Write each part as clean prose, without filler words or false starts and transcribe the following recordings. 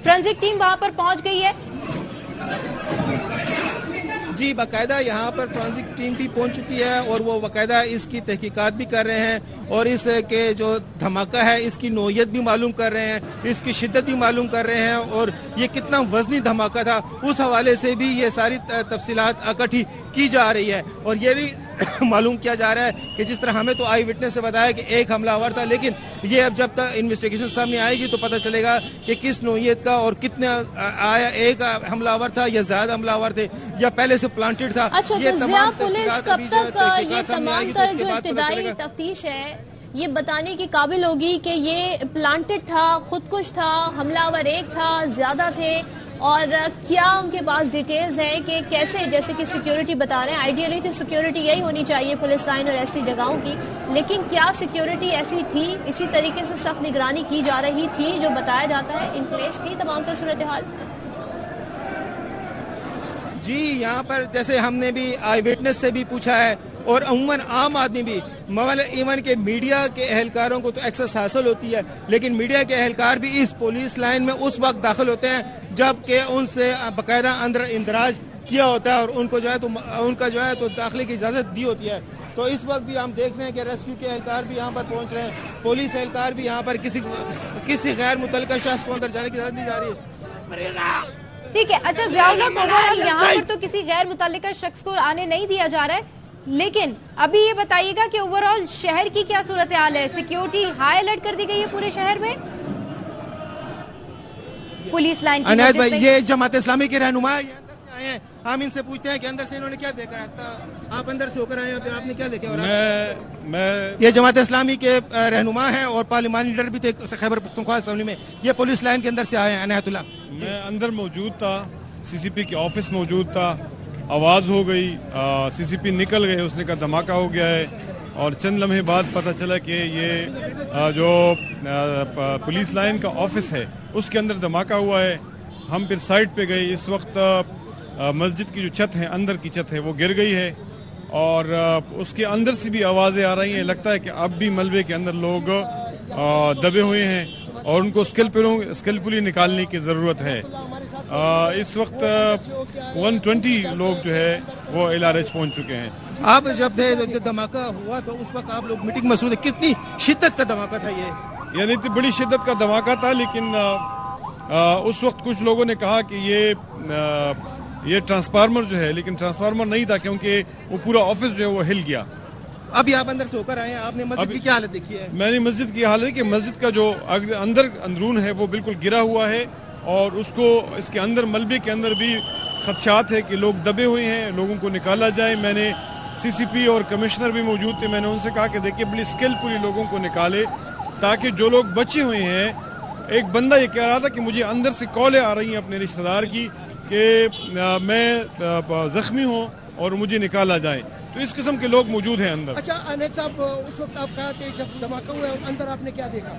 Forensic team वहां पर पहुंच गई है। जी, बाकायदा यहाँ पर फॉरेंसिक टीम भी पहुंच चुकी है और वो बाकायदा इसकी तहकीकात भी कर रहे हैं और इस के जो धमाका है इसकी नौयत भी मालूम कर रहे हैं, इसकी शिद्दत भी मालूम कर रहे हैं और ये कितना वजनी धमाका था उस हवाले से भी ये सारी तफसीलात इकट्ठी की जा रही है। और ये भी मालूम किया जा रहा है कि जिस तरह हमें तो आई विटनेस से बताया कि एक हमलावर था, लेकिन ये अब जब तक इन्वेस्टिगेशन सामने आएगी तो पता चलेगा कि किस नौयत का और कितने आया, एक हमलावर था या ज्यादा हमलावर थे या पहले से प्लांटेड था। अच्छा, ये तो तमाम पुलिस कब तक ये तमाम तर जो इब्तिदाई तफ्तीश है ये बताने की काबिल होगी कि ये प्लांटेड था, खुदकुश था, हमलावर एक था, ज्यादा थे, और क्या उनके पास डिटेल्स हैं कि कैसे, जैसे कि सिक्योरिटी बता रहे हैं, आइडियली तो सिक्योरिटी यही होनी चाहिए पुलिस लाइन और ऐसी जगहों की, लेकिन क्या सिक्योरिटी ऐसी थी, इसी तरीके से सख्त निगरानी की जा रही थी जो बताया जाता है, इन प्लेस थी तमाम तर सूरत हाल? जी, यहाँ पर जैसे हमने भी आई विटनेस से भी पूछा है और अमूमन आम आदमी भी, इवन के मीडिया के एहलकारों को तो एक्सेस हासिल होती है, लेकिन मीडिया के एहलकार भी इस पुलिस लाइन में उस वक्त दाखिल होते हैं जबकि उनसे बाकायदा अंदर इंदराज किया होता है और उनको जो है तो उनका जो है तो दाखिले की इजाज़त दी होती है। तो इस वक्त भी हम देख रहे हैं कि रेस्क्यू के एहलकार भी यहाँ पर पहुँच रहे हैं, पुलिस एहलकार भी यहाँ पर किसी गैर मुतल्लिका शख्स को अंदर जाने की इजाज़त दी जा रही है। ठीक है, अच्छा ज़ियाउल्लाह, ओवरऑल यहाँ पर तो किसी गैर मुतल्लिका शख्स को आने नहीं दिया जा रहा है, लेकिन अभी ये बताइएगा कि ओवरऑल शहर की क्या सूरत हाल है? सिक्योरिटी हाई अलर्ट कर दी गई है पूरे शहर में? पुलिस लाइन की अनायत भाई, ये जमात इस्लामी के रहनुमा अंदर से आए हैं, हम इनसे पूछते हैं कि अंदर से इन्होंने क्या देखा है। आप अंदर से होकर आए हैं, आपने क्या देखा? और ये जमात इस्लामी के रहनुमा हैं और पार्लिमानी लीडर भी थे खैबर पख्तूनख्वा असेंबली में, ये पुलिस लाइन के अंदर से आए हैं। अनायतुल्लाह, मैं अंदर मौजूद था, सीसीपी के ऑफिस मौजूद था, आवाज़ हो गई, सीसीपी निकल गए, उसने कहा धमाका हो गया है और चंद लम्हे बाद पता चला कि ये जो पुलिस लाइन का ऑफिस है उसके अंदर धमाका हुआ है। हम फिर साइड पे गए, इस वक्त मस्जिद की जो छत है, अंदर की छत है, वो गिर गई है और उसके अंदर से भी आवाज़ें आ रही हैं। लगता है कि अब भी मलबे के अंदर लोग दबे हुए हैं और उनको स्किलफुली निकालने की ज़रूरत है। इस वक्त 120 लोग जो है वो LRH पहुंच चुके हैं। आप जब धमाका हुआ तो उस वक्त आप लोग मीटिंग में मसरूफ थे, कितनी शिद्दत का धमाका था ये? यानी तो बड़ी शिद्दत का धमाका था, लेकिन उस वक्त कुछ लोगों ने कहा कि ये ट्रांसफार्मर जो है, लेकिन ट्रांसफार्मर नहीं था क्योंकि वो पूरा ऑफिस जो है वो हिल गया। अभी आप अंदर से होकर आए हैं, आपने मस्जिद की क्या हालत देखी है? मैंने मस्जिद की हालत कि मस्जिद का जो अंदरून है वो बिल्कुल गिरा हुआ है और उसको इसके अंदर मलबे के अंदर भी खदशात है कि लोग दबे हुए हैं, लोगों को निकाला जाए। मैंने CCP और कमिश्नर भी मौजूद थे, मैंने उनसे कहा कि देखिए बड़ी स्किलफुली लोगों को निकाले ताकि जो लोग बचे हुए हैं, एक बंदा ये कह रहा था कि मुझे अंदर से कॉलें आ रही हैं अपने रिश्तेदार की कि मैं जख्मी हूँ और मुझे निकाला जाए, तो इस किस्म के लोग मौजूद हैं अंदर। अच्छा अनिल साहब, उस वक्त आप कहा कि जब धमाका हुआ अंदर आपने क्या देखा?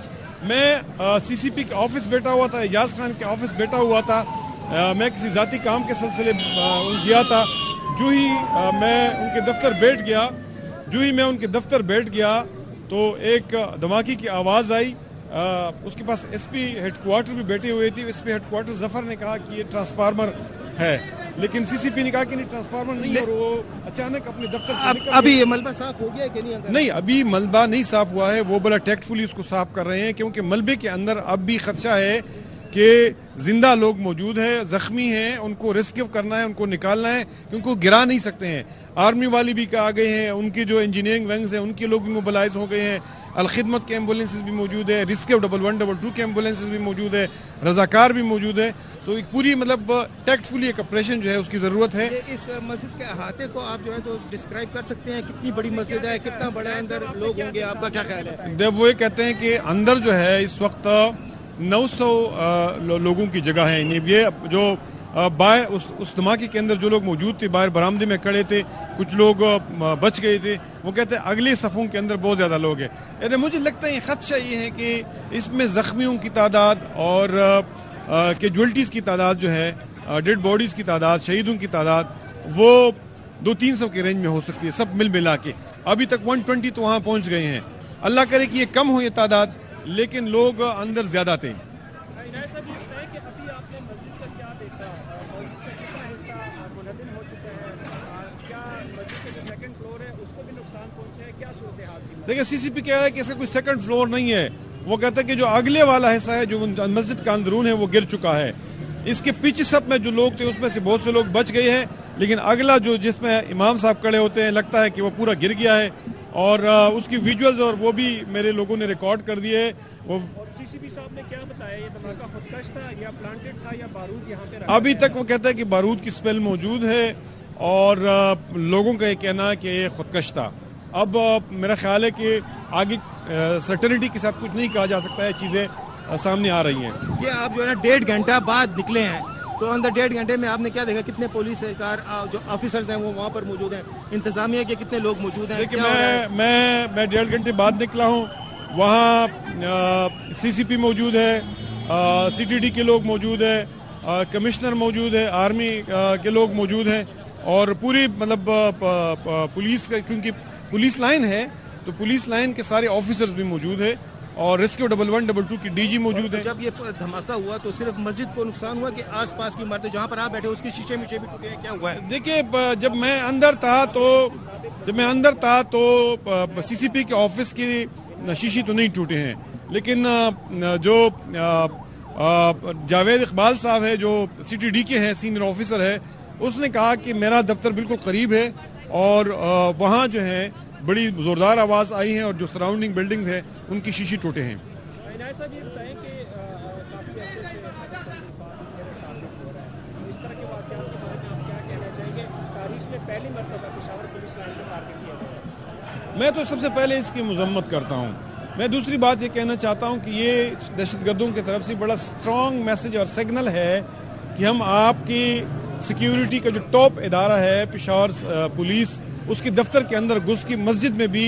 मैं CCP के ऑफिस बैठा हुआ था, एजाज खान के ऑफिस बैठा हुआ था, मैं किसी ज़ाती काम के सिलसिले गया था। जो ही मैं उनके दफ्तर बैठ गया तो एक धमाके की आवाज़ आई। उसके पास SP हेडक्वार्टर भी बैठे हुए थे। SP हेडक्वार्टर जफर ने कहा कि ये ट्रांसफार्मर है, लेकिन CCP ने कहा कि नहीं ट्रांसफार्मर नहीं है और वो अचानक अपने दफ्तर से निकल अभी ये मलबा साफ हो गया है कि नहीं? नहीं, अभी मलबा नहीं साफ हुआ है, वो बड़ा टैक्टफुली उसको साफ कर रहे हैं क्योंकि मलबे के अंदर अब भी खदशा है कि जिंदा लोग मौजूद हैं, जख्मी हैं, उनको रेस्क्यू करना है, उनको निकालना है क्योंकि वो गिरा नहीं सकते हैं। आर्मी वाली भी आ गए हैं, उनकी जो इंजीनियरिंग विंग्स हैं उनके लोग भी मोबिलाइज हो गए हैं, अलखिदमत के एम्बुलेंसेज भी मौजूद है, रेस्क्यू 1122 के एम्बुलेंसेज भी मौजूद है, रजाकार भी मौजूद है। तो एक पूरी मतलब टैक्टफुली एक ऑपरेशन जो है उसकी ज़रूरत है। इस मस्जिद के अहाते को आप जो है तो डिस्क्राइब कर सकते हैं, कितनी बड़ी मस्जिद है, कितना बड़ा अंदर लोग होंगे, आपका क्या ख्याल है? जब वो ये कहते हैं कि अंदर जो है इस वक्त 900 लोगों की जगह है। ये जो बाहर उस धमाके के अंदर जो लोग मौजूद थे, बाहर बरामदे में खड़े थे, कुछ लोग बच गए थे, वो कहते हैं अगले सफ़ों के अंदर बहुत ज़्यादा लोग हैं। यानी मुझे लगता है खदशा ये है कि इसमें ज़ख्मियों की तादाद और कैजुअल्टीज़ की तादाद जो है, डेड बॉडीज़ की तादाद, शहीदों की तादाद, वो 200-300 के रेंज में हो सकती है सब मिल मिला के। अभी तक 120 तो वहाँ पहुँच गए हैं। अल्लाह करे कि ये कम हो ये तादाद, लेकिन लोग अंदर ज़्यादा थे। आपने मस्जिद का क्या देखा, मस्जिद का कितना हिस्सा मुनहदम हो चुका है, क्या मस्जिद के जो सेकंड फ्लोर है उसको भी नुकसान पहुंचा है, क्या सूरत हाल थी? देखिए सीसीपी कह रहा है कि ऐसा कोई सेकंड फ्लोर नहीं है, वो कहता है कि जो अगले वाला हिस्सा है जो मस्जिद का अंदरून है वो गिर चुका है। इसके पीछे सब में जो लोग थे उसमें से बहुत से लोग बच गए हैं, लेकिन अगला जो जिसमें इमाम साहब खड़े होते हैं लगता है कि वो पूरा गिर गया है और उसकी विजुअल्स और वो भी मेरे लोगों ने रिकॉर्ड कर दिए। वो और सीसीपी साहब ने क्या बताया, ये धमाका खुदकश था या प्लांटेड था या बारूद यहाँ पे अभी तक वो कहता है कि बारूद की स्मेल मौजूद है और लोगों का ये कहना है कि ये खुदकश था। अब मेरा ख्याल है कि आगे सर्टेनिटी के साथ कुछ नहीं कहा जा सकता है, चीज़ें सामने आ रही हैं। ये आप जो है ना 1.5 घंटा बाद निकले हैं, तो अंदर 1.5 घंटे में आपने क्या देखा, कितने पुलिस सरकार जो ऑफिसर्स हैं वो वहाँ पर मौजूद हैं, इंतजामिया के कितने लोग मौजूद हैं? देखिए मैं 1.5 घंटे बाद निकला हूँ, वहाँ सीसीपी मौजूद है, सीटीडी के लोग मौजूद है, कमिश्नर मौजूद है, आर्मी के लोग मौजूद हैं और पूरी मतलब पुलिस का, क्योंकि पुलिस लाइन है तो पुलिस लाइन के सारे ऑफिसर्स भी मौजूद है और रेस्क्यू 112 की डीजी मौजूद है। जब ये धमाका हुआ तो सिर्फ मस्जिद को नुकसान हुआ कि आसपास की इमारतें जहाँ पर आप बैठे उसके शीशे भी टूटे हैं, क्या हुआ है? देखिए जब मैं अंदर था तो सीसीपी के ऑफिस की शीशी तो नहीं टूटे हैं, लेकिन जो जावेद इकबाल साहब है जो सीटीडी के हैं, सीनियर ऑफिसर है, उसने कहा कि मेरा दफ्तर बिल्कुल करीब है और वहाँ जो है बड़ी जोरदार आवाज़ आई है और जो सराउंडिंग बिल्डिंग्स हैं उनकी शीशी टूटे हैं। इनायत साहब ये बताएं कि काफ़ी अर्से से इस तरह के वाक़यात के बारे में आप क्या कहना चाहेंगे? तारीख में पहली मरतबा पेशावर पुलिस लाइन को टारगेट किया गया है। मैं तो सबसे पहले इसकी मजम्मत करता हूँ। मैं दूसरी बात ये कहना चाहता हूँ कि ये दहशतगर्दों की तरफ से बड़ा स्ट्रॉन्ग मैसेज और सिग्नल है कि हम आपकी सिक्योरिटी का जो टॉप इदारा है पेशावर पुलिस, उसके दफ्तर के अंदर घुस की मस्जिद में भी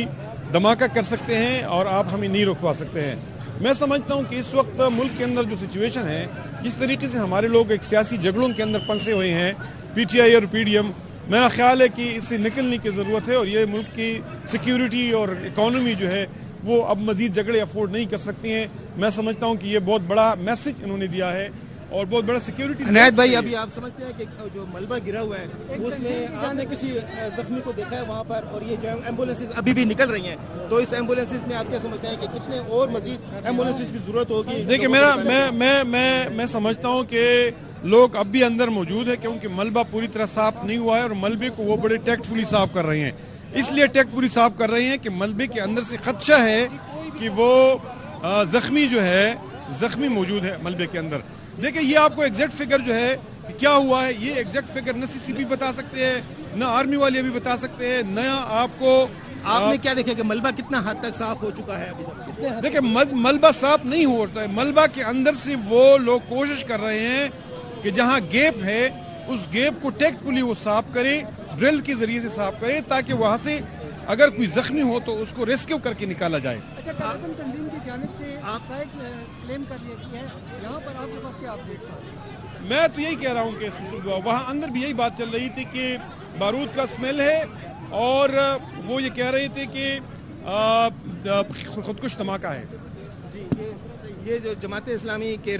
धमाका कर सकते हैं और आप हमें नहीं रुकवा सकते हैं। मैं समझता हूं कि इस वक्त मुल्क के अंदर जो सिचुएशन है, जिस तरीके से हमारे लोग एक सियासी झगड़ों के अंदर फंसे हुए हैं, पीटीआई और पीडीएम, मेरा ख्याल है कि इससे निकलने की ज़रूरत है और ये मुल्क की सिक्योरिटी और इकॉनमी जो है वो अब मजीद झगड़े अफोर्ड नहीं कर सकती हैं। मैं समझता हूँ कि ये बहुत बड़ा मैसेज इन्होंने दिया है और बहुत बड़ा सिक्योरिटी। इनायत भाई, अभी आप समझते हैं कि जो मलबा गिरा हुआ है उसमें आपने किसी जख्मी को देखा है वहाँ पर, और ये जो एम्बुलेंसेज अभी भी निकल रही हैं, तो इस एम्बुलेंसेज में आप क्या समझते हैं कि कितने और मजीद एम्बुलेंसेज की जरूरत होगी? देखिए मैं समझता हूँ कि लोग अब भी अंदर मौजूद है, क्योंकि मलबा पूरी तरह साफ नहीं हुआ है और मलबे को वो बड़े टैक्टफुली साफ कर रहे हैं। इसलिए टैक्टफुली साफ कर रहे हैं कि मलबे के अंदर से खदशा है कि वो जख्मी मौजूद है मलबे के अंदर। देखिए ये आपको एग्जैक्ट फिगर जो है कि क्या हुआ है, ये एग्जैक्ट फिगर न सीसीपी बता सकते हैं, न आर्मी वाले अभी बता सकते हैं, न आपने क्या देखा कि मलबा कितना हद तक साफ हो चुका है अभी तक? देखिए मलबा साफ नहीं होता है, मलबा के अंदर से वो लोग कोशिश कर रहे हैं कि जहां गैप है उस गैप को टैक्टफुली वो साफ करें, ड्रिल के जरिए से साफ करें, ताकि वहां से अगर कोई जख्मी हो तो उसको रेस्क्यू करके निकाला जाए। अच्छा, तालिबान तंजीम की जानिब से साइड क्लेम कर लिया गया है, यहाँ पर आपके पास क्या अपडेट्स आ रहे हैं? मैं तो यही कह रहा हूँ कि वहाँ अंदर भी यही बात चल रही थी कि बारूद का स्मेल है और वो ये कह रहे थे कि खुदकुश धमाका है। जी, ये जो जमाते इस्लामी के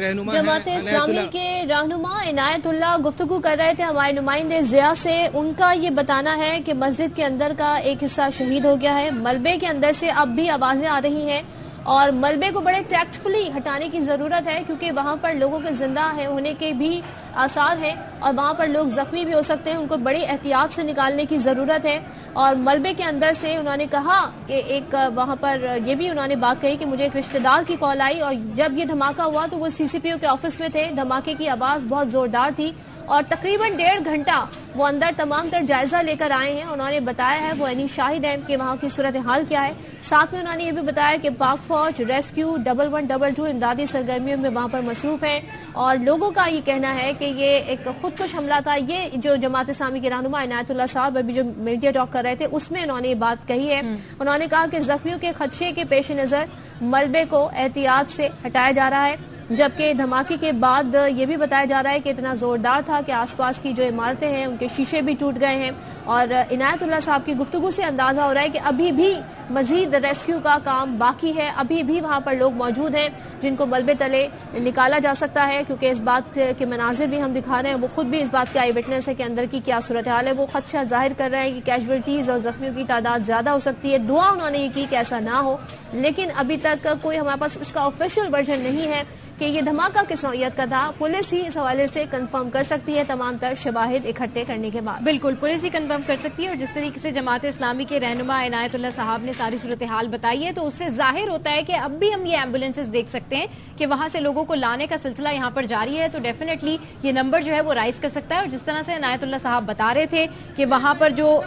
रहनुमा इनायतुल्लाह गुफ्तगू कर रहे थे हमारे नुमाइंदे ज़िया से। उनका ये बताना है कि मस्जिद के अंदर का एक हिस्सा शहीद हो गया है, मलबे के अंदर से अब भी आवाज़ें आ रही हैं और मलबे को बड़े टैक्टफुली हटाने की ज़रूरत है, क्योंकि वहाँ पर लोगों के ज़िंदा होने के भी आसार हैं और वहाँ पर लोग ज़ख्मी भी हो सकते हैं, उनको बड़ी एहतियात से निकालने की ज़रूरत है। और मलबे के अंदर से उन्होंने कहा कि एक वहाँ पर ये भी उन्होंने बात कही कि मुझे एक रिश्तेदार की कॉल आई और जब ये धमाका हुआ तो वो सीसीपीओ के ऑफिस में थे, धमाके की आवाज़ बहुत ज़ोरदार थी और तकरीबन 1.5 घंटा वो अंदर तमाम तर जायजा लेकर आए हैं। उन्होंने बताया है, वो यानी शाहिद हैं कि वहाँ की सूरत हाल क्या है। साथ में उन्होंने ये भी बताया कि पाक फौज रेस्क्यू 112 इमदादी सरगर्मियों में वहाँ पर मसरूफ है और लोगों का ये कहना है कि ये एक खुदकुश हमला था। ये जो जमात इस्लामी के रहनुमा इनायतुल्लाह साहब अभी जो मीडिया टॉक कर रहे थे उसमें उन्होंने ये बात कही है। उन्होंने कहा कि जख्मियों के खदशे के पेश नज़र मलबे को एहतियात से हटाया जा रहा है। جبکہ دھماکے کے بعد یہ بھی بتایا جا رہا ہے کہ اتنا زوردار تھا کہ آس پاس کی جو عمارتیں ہیں ان کے شیشے بھی ٹوٹ گئے ہیں، اور عنایت اللہ صاحب کی گفتگو سے اندازہ ہو رہا ہے کہ ابھی بھی مزید ریسکیو کا کام باقی ہے، ابھی بھی وہاں پر لوگ موجود ہیں جن کو ملبے تلے نکالا جا سکتا ہے، کیونکہ اس بات کے مناظر بھی ہم دکھا رہے ہیں، وہ خود بھی اس بات کے آئی وٹنس ہے کہ اندر کی کیا صورتحال ہے۔ وہ خدشہ ظاہر کر رہے ہیں کہ کیجویلٹیز اور زخمیوں کی تعداد زیادہ ہو سکتی ہے، دعا انہوں نے یہ کی کہ ایسا نہ ہو، لیکن ابھی تک کوئی ہمارے پاس اس کا آفیشیل ورژن نہیں ہے کہ یہ دھماکہ کس نوعیت کا تھا۔ پولیس ہی اس حوالے سے کنفرم کر سکتی ہے تمام تر شواہد اکٹھے کرنے کے بعد۔ بالکل پولیس ہی کنفرم کر سکتی ہے، اور جس طریقے سے جماعت اسلامی کے رہنما عنایت اللہ صاحب نے ساری صورتحال بتائی ہے تو اس سے ظاہر ہوتا ہے کہ اب بھی ہم یہ ایمبولینسز دیکھ سکتے ہیں کہ وہاں سے لوگوں کو لانے کا سلسلہ یہاں پر جاری ہے، تو ڈیفینیٹلی یہ نمبر جو ہے وہ رائز کر سکتا ہے۔ اور جس طرح سے عنایت اللہ صاحب بتا رہے تھے کہ وہاں پر جو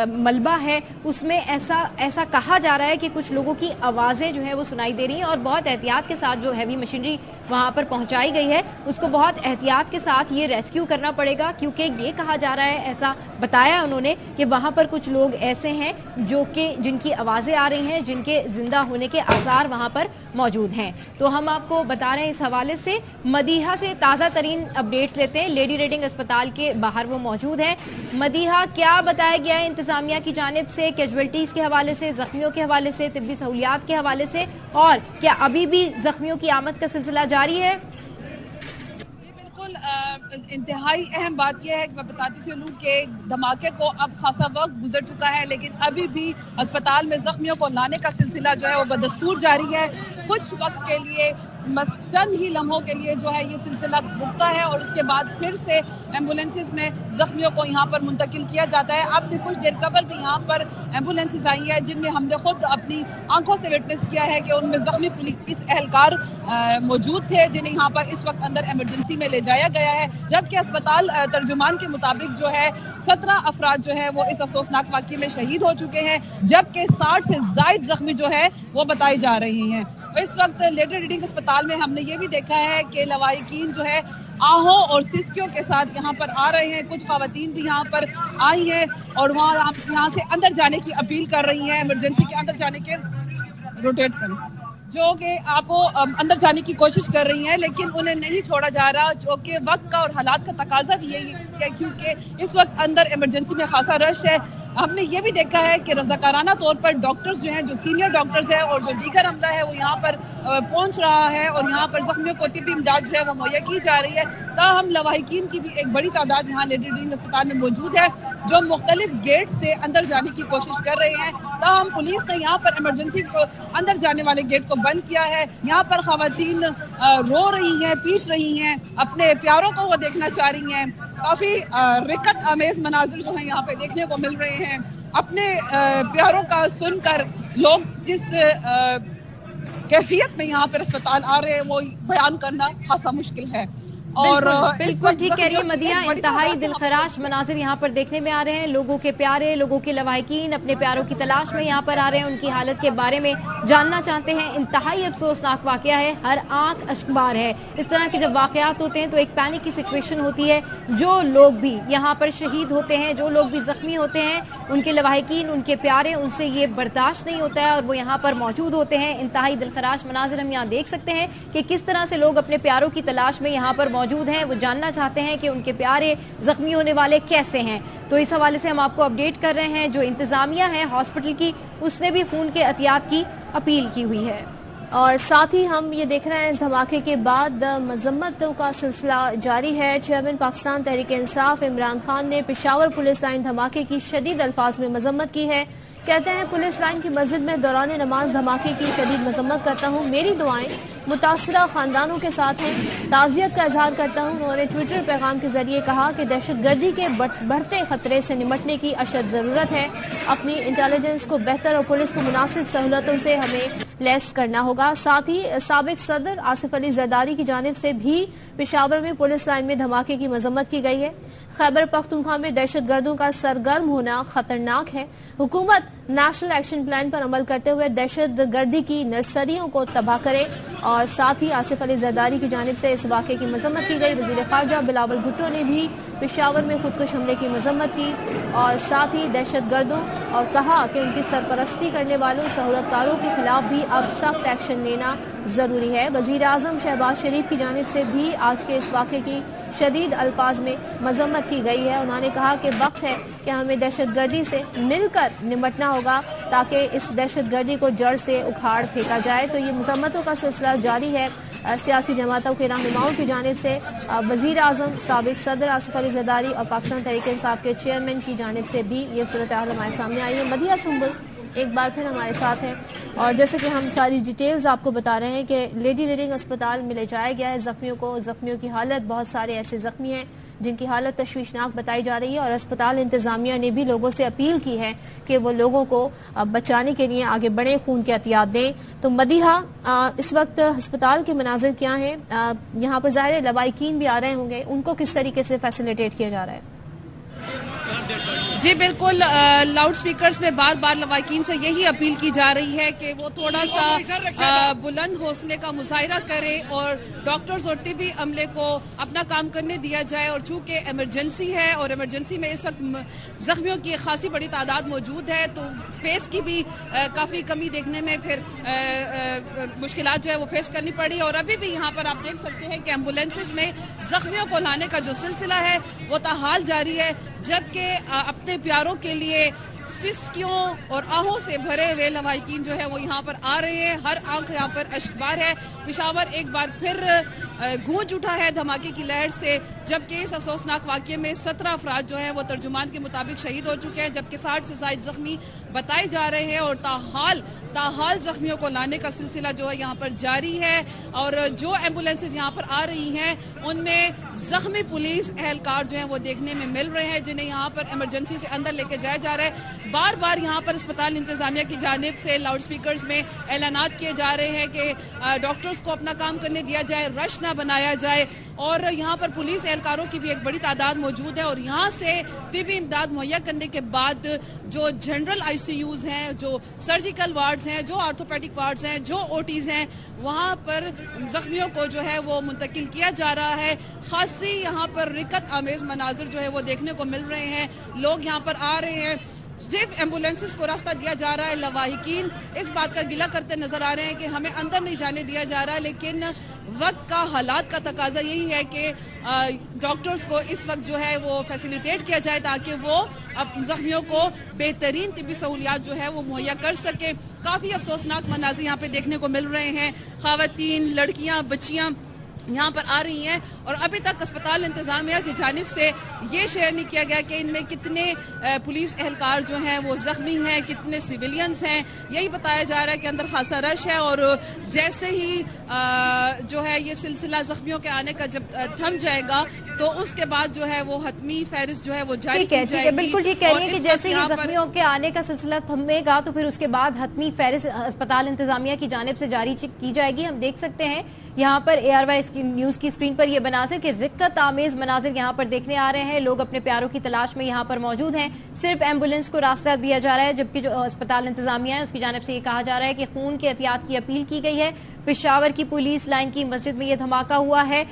ملبہ ہے اس میں ایسا کہا جا رہا ہے کہ کچھ لوگوں کی آوازیں جو ہے وہ سنائی دے رہی ہیں، اور بہت احتیاط کے ساتھ جو ہیوی مشینری وہاں پر پہنچائی گئی ہے اس کو بہت احتیاط کے ساتھ یہ ریسکیو کرنا پڑے گا، کیونکہ یہ کہا جا رہا ہے، ایسا بتایا انہوں نے کہ وہاں پر کچھ لوگ ایسے ہیں جن کی آوازیں آ رہی ہیں، جن کے زندہ ہونے کے آثار وہاں پر موجود ہیں۔ تو ہم آپ کو بتا رہے ہیں اس حوالے سے مدیحہ سے تازہ ترین اپڈیٹس لیتے ہیں۔ لیڈی ریڈنگ اسپتال کے باہر وہ موجود ہیں۔ مدیحہ، کیا بتایا گیا ہے انتظامیہ کی جانب سے کیجویلٹیز کے حوالے سے، زخمیوں کے حوالے سے، طبی سہولیات کے حوالے سے، اور کیا ابھی بھی زخمیوں کی آمد کا سلسلہ جاری ہے؟ بالکل انتہائی اہم بات یہ ہے کہ میں بتاتی چلوں کہ دھماکے کو اب خاصا وقت گزر چکا ہے، لیکن ابھی بھی اسپتال میں زخمیوں کو لانے کا سلسلہ جو ہے وہ بدستور جاری ہے۔ کچھ وقت کے لیے، چند ہی لمحوں کے لیے جو ہے یہ سلسلہ رکتا ہے، اور اس کے بعد پھر سے ایمبولینسز میں زخمیوں کو یہاں پر منتقل کیا جاتا ہے۔ اب سے کچھ دیر قبل بھی یہاں پر ایمبولینسز آئی ہیں جن میں ہم نے خود اپنی آنکھوں سے وٹنس کیا ہے کہ ان میں زخمی پولیس اہلکار موجود تھے جنہیں یہاں پر اس وقت اندر ایمرجنسی میں لے جایا گیا ہے، جبکہ اسپتال ترجمان کے مطابق جو ہے 17 افراد جو ہے وہ اس افسوسناک واقعے میں شہید ہو چکے ہیں، جبکہ 60 سے زائد زخمی جو ہے وہ بتائی جا رہی ہیں۔ اس وقت لیڈی ریڈنگ اسپتال میں ہم نے یہ بھی دیکھا ہے کہ لواحقین جو ہے آہوں اور سسکیوں کے ساتھ یہاں پر آ رہے ہیں، کچھ خواتین بھی یہاں پر آئی ہیں اور یہاں سے اندر جانے کی اپیل کر رہی ہیں، ایمرجنسی کے اندر جانے کے روٹیٹ کریں، جو کہ آپ کو اندر جانے کی کوشش کر رہی ہیں، لیکن انہیں نہیں چھوڑا جا رہا، جو کہ وقت کا اور حالات کا تقاضا بھی یہی ہے، کیونکہ اس وقت اندر ایمرجنسی میں خاصا رش ہے۔ ہم نے یہ بھی دیکھا ہے کہ رضاکارانہ طور پر ڈاکٹرز جو ہیں، جو سینئر ڈاکٹرز ہیں اور جو دیگر عملہ ہے وہ یہاں پر پہنچ رہا ہے، اور یہاں پر زخمیوں کو طبی امداد جو ہے وہ مہیا کی جا رہی ہے۔ تاہم لواحقین کی بھی ایک بڑی تعداد یہاں لیڈی ریڈنگ اسپتال میں موجود ہے، جو مختلف گیٹ سے اندر جانے کی کوشش کر رہے ہیں۔ تاہم پولیس نے یہاں پر ایمرجنسی کو اندر جانے والے گیٹ کو بند کیا ہے۔ یہاں پر خواتین رو رہی ہیں، پیٹ رہی ہیں، اپنے پیاروں کو وہ دیکھنا چاہ رہی ہیں۔ کافی رقت آمیز مناظر جو ہیں یہاں پہ دیکھنے کو مل رہے ہیں۔ اپنے پیاروں کا سن کر لوگ جس کیفیت میں یہاں پر اسپتال آ رہے ہیں وہ بیان کرنا خاصا مشکل ہے۔ اور بالکل ٹھیک کہہ رہی ہے مدیحہ، انتہائی دلخراش مناظر یہاں پر دیکھنے میں آ رہے ہیں۔ لوگوں کے پیارے، لوگوں کے لواحقین اپنے پیاروں کی تلاش میں یہاں پر آ رہے ہیں، ان کی حالت کے بارے میں جاننا چاہتے ہیں۔ انتہائی افسوسناک واقعہ ہے، ہر آنکھ اشکبار ہے۔ اس طرح کے جب واقعات ہوتے ہیں تو ایک پینک کی سچویشن ہوتی ہے۔ جو لوگ بھی یہاں پر شہید ہوتے ہیں، جو لوگ بھی زخمی ہوتے ہیں، ان کے لواحقین، ان کے پیارے، ان سے یہ برداشت نہیں ہوتا ہے اور وہ یہاں پر موجود ہوتے ہیں۔ انتہائی دلخراش مناظر ہم یہاں دیکھ سکتے ہیں کہ کس طرح سے لوگ اپنے پیاروں کی تلاش میں یہاں پر موجود ہیں، وہ جاننا چاہتے ہیں کہ ان کے پیارے زخمی ہونے والے کیسے ہیں۔ تو اس حوالے سے ہم آپ کو اپڈیٹ کر رہے ہیں۔ جو انتظامیہ ہے ہاسپٹل کی، اس نے بھی خون کے عطیات کی اپیل کی ہوئی ہے، اور ساتھ ہی ہم یہ دیکھ رہے ہیں اس دھماکے کے بعد مذمتوں کا سلسلہ جاری ہے۔ چیئرمین پاکستان تحریک انصاف عمران خان نے پشاور پولیس لائن دھماکے کی شدید الفاظ میں مذمت کی ہے۔ کہتے ہیں پولیس لائن کی مسجد میں دوران نماز دھماکے کی شدید مذمت کرتا ہوں، میری دعائیں متاثرہ خاندانوں کے ساتھ ہیں، تعزیت کا اظہار کرتا ہوں۔ انہوں نے ٹویٹر پیغام کے ذریعے کہا کہ دہشت گردی کے بڑھتے خطرے سے نمٹنے کی اشد ضرورت ہے، اپنی انٹیلیجنس کو بہتر اور پولیس کو مناسب سہولتوں سے ہمیں لیس کرنا ہوگا۔ ساتھ ہی سابق صدر آصف علی زرداری کی جانب سے بھی پشاور میں پولیس لائن میں دھماکے کی مذمت کی گئی ہے۔ خیبر پختونخوا میں دہشت گردوں کا سرگرم ہونا خطرناک ہے، حکومت نیشنل ایکشن پلان پر عمل کرتے ہوئے دہشت گردی کی نرسریوں کو تباہ کرے۔ اور ساتھ ہی آصف علی زرداری کی جانب سے اس واقعے کی مذمت کی گئی۔ وزیر خارجہ بلاول بھٹو نے بھی پشاور میں خودکش حملے کی مذمت کی اور ساتھ ہی دہشت گردوں اور کہا کہ ان کی سرپرستی کرنے والوں سہولتکاروں کے خلاف بھی اب سخت ایکشن لینا ضروری ہے۔ وزیر اعظم شہباز شریف کی جانب سے بھی آج کے اس واقعے کی شدید الفاظ میں مذمت کی گئی ہے۔ انہوں نے کہا کہ وقت ہے کہ ہمیں دہشت گردی سے مل کر نمٹنا ہوگا تاکہ اس دہشت گردی کو جڑ سے اکھاڑ پھینکا جائے۔ تو یہ مذمتوں کا سلسلہ جاری ہے سیاسی جماعتوں کے رہنماؤں کی جانب سے۔ وزیر اعظم سابق صدر آصف علی زرداری اور پاکستان تحریک انصاف کے چیئرمین کی جانب سے بھی یہ صورتحال ہمارے سامنے آئی ہے۔ مدیحہ سنبل ایک بار پھر ہمارے ساتھ ہیں اور جیسے کہ ہم ساری ڈیٹیلز آپ کو بتا رہے ہیں کہ لیڈی ریڈنگ اسپتال میں لے جایا گیا ہے زخمیوں کو۔ زخمیوں کی حالت، بہت سارے ایسے زخمی ہیں جن کی حالت تشویشناک بتائی جا رہی ہے اور اسپتال انتظامیہ نے بھی لوگوں سے اپیل کی ہے کہ وہ لوگوں کو بچانے کے لیے آگے بڑھیں، خون کے احتیاط دیں۔ تو مدیحہ، اس وقت ہسپتال کے مناظر کیا ہیں؟ یہاں پر ظاہر لواحقین بھی آ رہے ہوں گے، ان کو کس طریقے سے فیسیلیٹیٹ کیا جا رہا ہے؟ جی بالکل، لاؤڈ سپیکرز میں بار بار لواحقین سے یہی اپیل کی جا رہی ہے کہ وہ تھوڑا سا بلند حوصلے کا مظاہرہ کریں اور ڈاکٹرز اور طبی عملے کو اپنا کام کرنے دیا جائے۔ اور چونکہ ایمرجنسی ہے اور ایمرجنسی میں اس وقت زخمیوں کی خاصی بڑی تعداد موجود ہے تو سپیس کی بھی کافی کمی دیکھنے میں پھر مشکلات جو ہے وہ فیس کرنی پڑی۔ اور ابھی بھی یہاں پر آپ دیکھ سکتے ہیں کہ ایمبولینسز میں زخمیوں کو لانے کا جو سلسلہ ہے وہ تاحال جاری ہے، جبکہ اپنے پیاروں کے لیے سسکیوں اور آہوں سے بھرے ہوئے لواحقین جو ہے وہ یہاں پر آ رہے ہیں۔ ہر آنکھ یہاں پر اشکبار ہے۔ پشاور ایک بار پھر گونج اٹھا ہے دھماکے کی لہر سے، جبکہ اس افسوسناک واقعے میں 17 افراد جو ہیں وہ ترجمان کے مطابق شہید ہو چکے ہیں، جبکہ 60 سے زائد زخمی بتائے جا رہے ہیں اور تاحال زخمیوں کو لانے کا سلسلہ جو ہے یہاں پر جاری ہے۔ اور جو ایمبولینسز یہاں پر آ رہی ہیں ان میں زخمی پولیس اہلکار جو ہیں وہ دیکھنے میں مل رہے ہیں، جنہیں یہاں پر ایمرجنسی سے اندر لے کے جایا جا رہا ہے۔ بار بار یہاں پر اسپتال انتظامیہ کی جانب سے لاؤڈ سپیکرز میں اعلانات کیے جا رہے ہیں کہ ڈاکٹرز کو اپنا کام کرنے دیا جائے، رش نہ بنایا جائے۔ اور یہاں پر پولیس اہلکاروں کی بھی ایک بڑی تعداد موجود ہے اور یہاں سے طبی امداد مہیا کرنے کے بعد جو جنرل آئی سی یوز ہیں، جو سرجیکل وارڈز ہیں، جو آرتھوپیڈک وارڈز ہیں، جو او ٹیز ہیں، وہاں پر زخمیوں کو جو ہے وہ منتقل کیا جا رہا ہے۔ خاصی یہاں پر رکت آمیز مناظر جو ہے وہ دیکھنے کو مل رہے ہیں، لوگ یہاں پر آ رہے ہیں، صرف ایمبولینسز کو راستہ دیا جا رہا ہے۔ لواحقین اس بات کا گلہ کرتے نظر آ رہے ہیں کہ ہمیں اندر نہیں جانے دیا جا رہا، لیکن وقت کا، حالات کا تقاضا یہی ہے کہ ڈاکٹرز کو اس وقت جو ہے وہ فیسیلیٹیٹ کیا جائے تاکہ وہ زخمیوں کو بہترین طبی سہولیات جو ہے وہ مہیا کر سکیں۔ کافی افسوسناک مناظر یہاں پہ دیکھنے کو مل رہے ہیں، خواتین، لڑکیاں، بچیاں یہاں پر آ رہی ہیں اور ابھی تک اسپتال انتظامیہ کی جانب سے یہ شیئر نہیں کیا گیا کہ ان میں کتنے پولیس اہلکار جو ہیں وہ زخمی ہیں، کتنے سویلینز ہیں۔ یہی بتایا جا رہا ہے کہ اندر خاصا رش ہے اور جیسے ہی جو ہے یہ سلسلہ زخمیوں کے آنے کا جب تھم جائے گا تو اس کے بعد جو ہے وہ حتمی فہرست جو ہے وہ جاری کی جائے گی۔ بالکل ٹھیک کہہ رہی ہے کہ جیسے ہی زخمیوں کے آنے کا سلسلہ تھمے گا تو پھر اس کے بعد حتمی فہرست اسپتال انتظامیہ کی جانب سے جاری کی جائے گی۔ ہم دیکھ سکتے ہیں یہاں پر ARY نیوز کی اسکرین پر یہ مناظر کہ رکت آمیز مناظر یہاں پر دیکھنے آ رہے ہیں، لوگ اپنے پیاروں کی تلاش میں یہاں پر موجود ہیں، صرف ایمبولینس کو راستہ دیا جا رہا ہے، جبکہ جو اسپتال انتظامیہ ہے اس کی جانب سے یہ کہا جا رہا ہے کہ خون کے احتیاط کی اپیل کی گئی ہے۔ پشاور کی پولیس لائن کی مسجد میں یہ دھماکہ ہوا ہے۔